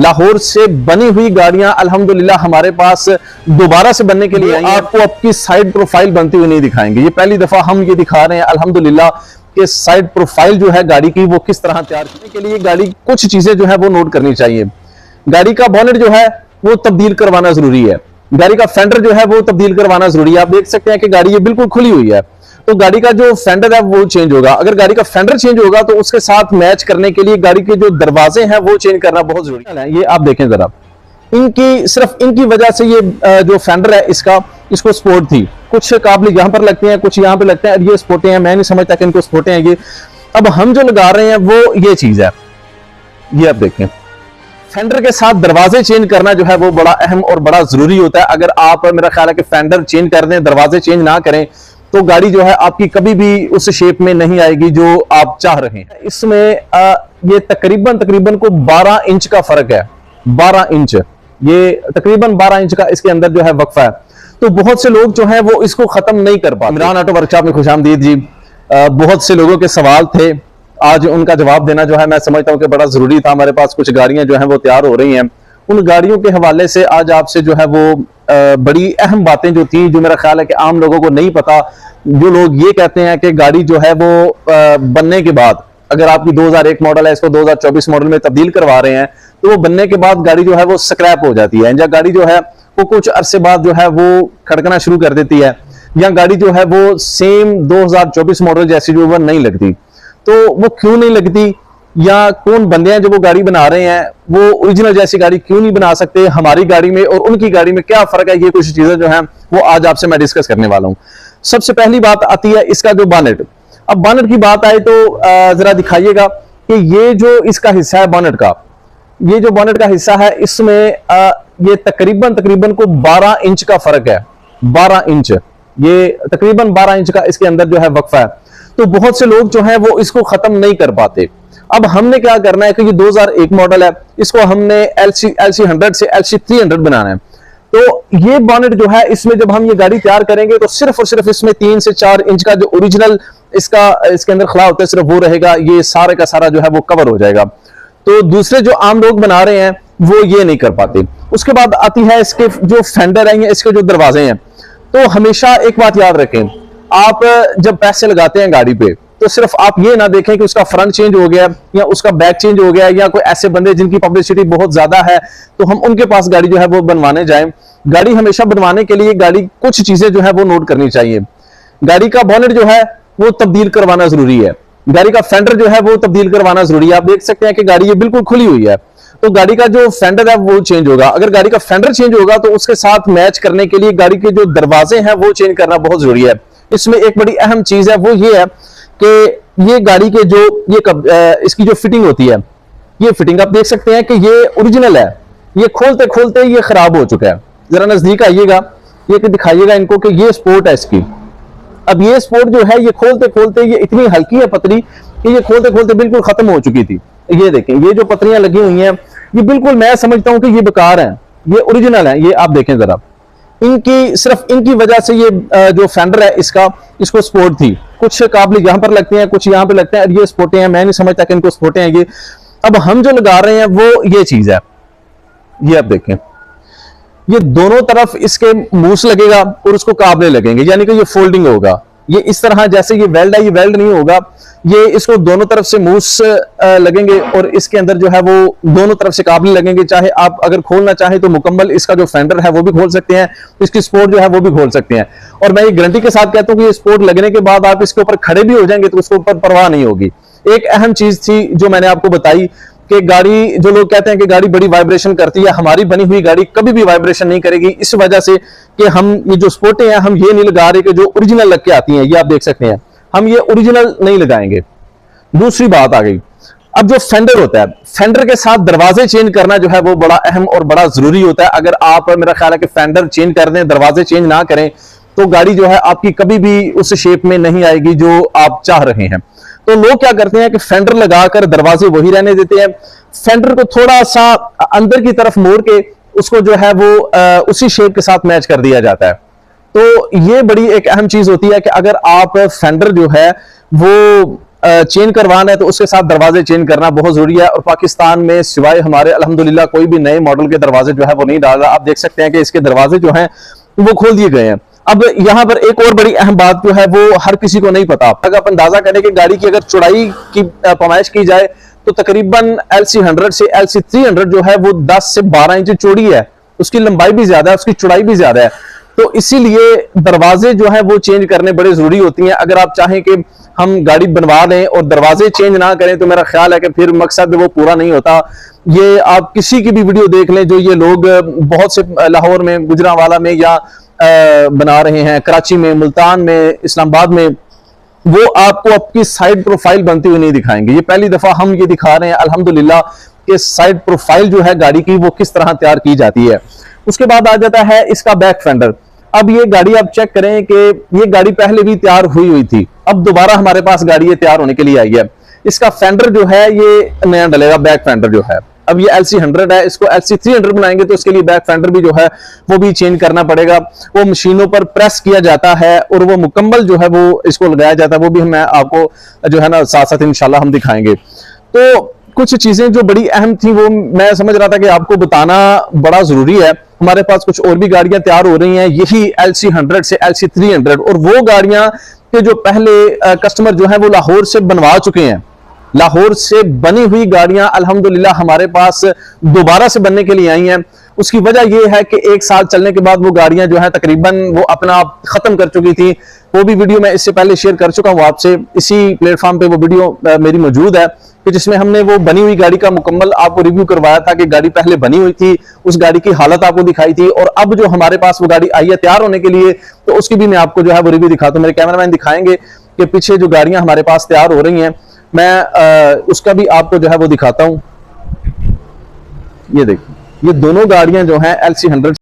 लाहौर से बनी हुई गाड़ियां अल्हम्दुलिल्लाह हमारे पास दोबारा से बनने के लिए आपको आपकी साइड प्रोफाइल बनती हुई नहीं दिखाएंगे। ये पहली दफा हम ये दिखा रहे हैं अल्हम्दुलिल्लाह कि साइड प्रोफाइल जो है गाड़ी की वो किस तरह तैयार करने के लिए गाड़ी कुछ चीजें जो है वो नोट करनी चाहिए। गाड़ी का बॉनेट जो है वो तब्दील करवाना जरूरी है, गाड़ी का फेंडर जो है वो तब्दील करवाना जरूरी है। आप देख सकते हैं कि गाड़ी ये बिल्कुल खुली हुई है, तो गाड़ी का जो फेंडर है वो चेंज होगा। अगर गाड़ी का फेंडर चेंज होगा तो उसके साथ मैच करने के लिए गाड़ी के जो दरवाजे हैं वो चेंज करना बहुत जरूरी है। ये आप देखें जरा, सिर्फ इनकी वजह से ये जो फेंडर है इसको स्पोर्ट थी, कुछ काबले यहां पर लगते हैं, कुछ यहां पर लगते हैं, ये स्पोर्टे हैं। मैं नहीं समझता कि इनको स्पोर्टे हैं ये। अब हम जो लगा रहे हैं वो ये चीज है, ये आप देखें। फेंडर के साथ दरवाजे चेंज करना जो है वो बड़ा अहम और बड़ा जरूरी होता है। अगर आप, मेरा ख्याल है कि फेंडर चेंज कर दें, दरवाजे चेंज ना करें, तो गाड़ी जो है आपकी कभी भी उस शेप में नहीं आएगी जो आप चाह रहे हैं। इसमें ये तकरीबन को 12 इंच का फर्क है, 12 इंच, ये तकरीबन 12 इंच का इसके अंदर जो है वक्फा है। तो बहुत से लोग जो है वो इसको खत्म नहीं कर पाते। इमरान ऑटो वर्कशॉप में खुशामदीद जी। बहुत से लोगों के सवाल थे, आज उनका जवाब देना जो है मैं समझता हूं कि बड़ा जरूरी था। हमारे पास कुछ गाड़ियां जो है वो तैयार हो रही हैं, उन गाड़ियों के हवाले से आज आपसे जो है वो बड़ी अहम बातें जो थी, जो मेरा ख्याल है कि आम लोगों को नहीं पता। जो लोग ये कहते हैं कि गाड़ी जो है वो बनने के बाद, अगर आपकी 2001 मॉडल है, इसको 2024 मॉडल में तब्दील करवा रहे हैं, तो वो बनने के बाद गाड़ी जो है वो स्क्रैप हो जाती है, या गाड़ी जो है वो कुछ अरसे बाद जो है वो खड़कना शुरू कर देती है, या गाड़ी जो है वो सेम 2024 मॉडल जैसी जो वो नहीं लगती। तो वो क्यों नहीं लगती, या कौन बंदे हैं जो वो गाड़ी बना रहे हैं, वो ओरिजिनल जैसी गाड़ी क्यों नहीं बना सकते, हमारी गाड़ी में और उनकी गाड़ी में क्या फर्क है, ये कुछ चीजें जो हैं वो आज आपसे मैं डिस्कस करने वाला हूं। सबसे पहली बात आती है इसका जो बॉनेट। अब बॉनेट की बात आए तो जरा दिखाइएगा कि ये जो इसका हिस्सा है बॉनेट का, ये जो बॉनेट का हिस्सा है इसमें ये तकरीबन को 12 इंच का फर्क है, 12 इंच, ये तकरीबन 12 इंच का इसके अंदर जो है वक्फा है। तो बहुत से लोग जो है वो इसको खत्म नहीं कर पाते। अब हमने क्या करना है कि ये 2001 मॉडल है, इसको हमने LC 100 से LC 300 बनाना है। तो ये बॉनेट जो है इसमें जब हम ये गाड़ी तैयार करेंगे तो सिर्फ और सिर्फ इसमें 3 से 4 इंच का जो ओरिजिनल इसके अंदर खला होता है सिर्फ वो रहेगा, ये सारे का सारा जो है वो कवर हो जाएगा। तो दूसरे जो आम लोग बना रहे हैं वो ये नहीं कर पाते। उसके बाद आती है इसके जो फेंडर है, इसके जो दरवाजे हैं। तो हमेशा एक बात याद रखें, आप जब पैसे लगाते हैं गाड़ी पे तो सिर्फ आप ये ना देखें कि उसका फ्रंट चेंज हो गया या उसका बैक चेंज हो गया, या कोई ऐसे बंदे जिनकी पब्लिसिटी बहुत ज्यादा है तो हम उनके पास गाड़ी जो है वो बनवाने जाएं। गाड़ी हमेशा बनवाने के लिए गाड़ी कुछ चीजें जो है वो नोट करनी चाहिए। गाड़ी का बॉनेट जो है वो तब्दील करवाना जरूरी है, गाड़ी का फेंडर जो है वो तब्दील करवाना जरूरी है। आप देख सकते हैं कि गाड़ी ये बिल्कुल खुली हुई है, तो गाड़ी का जो फेंडर है वो चेंज होगा। अगर गाड़ी का फेंडर चेंज होगा तो उसके साथ मैच करने के लिए गाड़ी के जो दरवाजे हैं वो चेंज करना बहुत जरूरी है। इसमें एक बड़ी अहम चीज है, वो ये है कि ये गाड़ी के जो इसकी जो फिटिंग होती है, ये फिटिंग आप देख सकते हैं कि ये ओरिजिनल है, ये खोलते खोलते ये खराब हो चुका है। जरा नजदीक आइएगा, ये दिखाइएगा इनको कि ये स्पोर्ट है इसकी। अब ये स्पोर्ट जो है ये खोलते खोलते ये इतनी हल्की है पतली कि ये खोलते खोलते बिल्कुल खत्म हो चुकी थी। ये देखें, ये जो पतलियां लगी हुई हैं ये बिल्कुल मैं समझता हूं कि ये बेकार हैं, ये ओरिजिनल है। ये आप देखें जरा, सिर्फ इनकी वजह से ये जो फेंडर है इसको स्पोर्ट थी, कुछ काबले यहां पर लगते हैं, कुछ यहां पर लगते हैं, ये स्पोर्टे हैं। मैं नहीं समझता कि इनको स्पोर्टे हैं ये। अब हम जो लगा रहे हैं वो ये चीज है, ये आप देखें, ये दोनों तरफ इसके मूस लगेगा और उसको काबले लगेंगे, यानी कि ये फोल्डिंग होगा। ये इस तरह जैसे ये वेल्ड है, ये वेल्ड नहीं होगा, ये इसको दोनों तरफ से मूस लगेंगे और इसके अंदर जो है वो दोनों तरफ से काबले लगेंगे। चाहे आप अगर खोलना चाहें तो मुकम्मल इसका जो फेंडर है वो भी खोल सकते हैं, इसकी स्पोर्ट जो है वो भी खोल सकते हैं। और मैं ये गारंटी के साथ कहता हूं कि ये स्पोर्ट लगने के बाद आप इसके ऊपर खड़े भी हो जाएंगे तो उसके ऊपर परवाह नहीं होगी। एक अहम चीज थी जो मैंने आपको बताई कि गाड़ी, जो लोग कहते हैं कि गाड़ी बड़ी वाइब्रेशन करती है, हमारी बनी हुई गाड़ी कभी भी वाइब्रेशन नहीं करेगी, इस वजह से कि हम ये जो स्पोर्टें हैं हम ये नहीं लगा रहे कि जो ओरिजिनल लग के आती हैं, ये आप देख सकते हैं, हम ये ओरिजिनल नहीं लगाएंगे। दूसरी बात आ गई, अब जो फेंडर होता है, फेंडर के साथ दरवाजे चेंज करना जो है वो बड़ा अहम और बड़ा जरूरी होता है। अगर आप, मेरा ख्याल है कि फेंडर चेंज कर दें, दरवाजे चेंज ना करें, तो गाड़ी जो है आपकी कभी भी उस शेप में नहीं आएगी जो आप चाह रहे हैं। तो लोग क्या करते हैं कि फेंडर लगाकर दरवाजे वही रहने देते हैं, फेंडर को थोड़ा सा अंदर की तरफ मोड़ के उसको जो है वो उसी शेप के साथ मैच कर दिया जाता है। तो ये बड़ी एक अहम चीज होती है कि अगर आप फेंडर जो है वो चेंज करवाना है तो उसके साथ दरवाजे चेंज करना बहुत जरूरी है। और पाकिस्तान में सिवाय हमारे अल्हम्दुलिल्लाह कोई भी नए मॉडल के दरवाजे जो है वो नहीं डाल रहा। आप देख सकते हैं कि इसके दरवाजे जो हैं वो खोल दिए गए हैं। अब यहां पर एक और बड़ी अहम बात जो है वो हर किसी को नहीं पता। अगर आप अंदाजा करें कि गाड़ी की अगर चौड़ाई की पैमाइश की जाए तो तकरीबन LC100 से LC300 जो है वो 10 से 12 इंच चौड़ी है। उसकी लंबाई भी ज्यादा है, उसकी चौड़ाई भी ज्यादा है। तो इसीलिए दरवाजे जो है वो चेंज करने बड़े जरूरी होती हैं। अगर आप चाहें कि हम गाड़ी बनवा दें और दरवाजे चेंज ना करें तो मेरा ख्याल है कि फिर मकसद वो पूरा नहीं होता। ये आप किसी की भी वीडियो देख लें, जो ये लोग बहुत से लाहौर में, गुजरांवाला में या बना रहे हैं, कराची में, मुल्तान में, इस्लामाबाद में, वो आपको आपकी साइड प्रोफाइल बनती हुई नहीं दिखाएंगे। ये पहली दफा हम ये दिखा रहे हैं अल्हम्दुलिल्लाह कि साइड प्रोफाइल जो है गाड़ी की वो किस तरह तैयार की जाती है। उसके बाद आ जाता है इसका बैक फेंडर। अब ये गाड़ी आप चेक करें कि ये गाड़ी पहले भी तैयार हुई थी, अब दोबारा हमारे पास गाड़ी ये तैयार होने के लिए आई है। इसका फेंडर जो है ये नया डलेगा, बैक फेंडर जो है। अब ये LC100 है, इसको LC300 बनाएंगे तो इसके लिए बैक फेंडर भी जो है वो भी चेंज करना पड़ेगा। वो मशीनों पर प्रेस किया जाता है और वो मुकम्मल जो है वो इसको लगाया जाता है। वो भी मैं आपको जो है ना साथ साथ इंशाल्लाह हम दिखाएंगे। तो कुछ चीजें जो बड़ी अहम थी वो मैं समझ रहा था कि आपको बताना बड़ा जरूरी है। हमारे पास कुछ और भी गाड़ियां तैयार हो रही हैं यही LC100 से LC300, और वो गाड़ियां के जो पहले कस्टमर जो है वो लाहौर से बनवा चुके हैं। लाहौर से बनी हुई गाड़ियां अल्हम्दुलिल्लाह हमारे पास दोबारा से बनने के लिए आई हैं। उसकी वजह यह है कि 1 साल चलने के बाद वो गाड़ियां जो है तकरीबन वो अपना आप खत्म कर चुकी थी। वो भी वीडियो मैं इससे पहले शेयर कर चुका हूं आपसे, इसी प्लेटफॉर्म पे वो वीडियो मेरी मौजूद है कि जिसमें हमने वो बनी हुई गाड़ी का मुकम्मल आपको रिव्यू करवाया था कि गाड़ी पहले बनी हुई थी, उस गाड़ी की हालत आपको दिखाई थी, और अब जो हमारे पास वो गाड़ी आई है तैयार होने के लिए तो उसकी भी मैं आपको जो है वो रिव्यू दिखाता हूं। मेरे कैमरामैन दिखाएंगे कि पीछे जो गाड़ियां हमारे पास तैयार हो रही हैं, मैं उसका भी आपको जो है वो दिखाता हूं। ये देखिए, ये दोनों गाड़ियां जो हैं LC100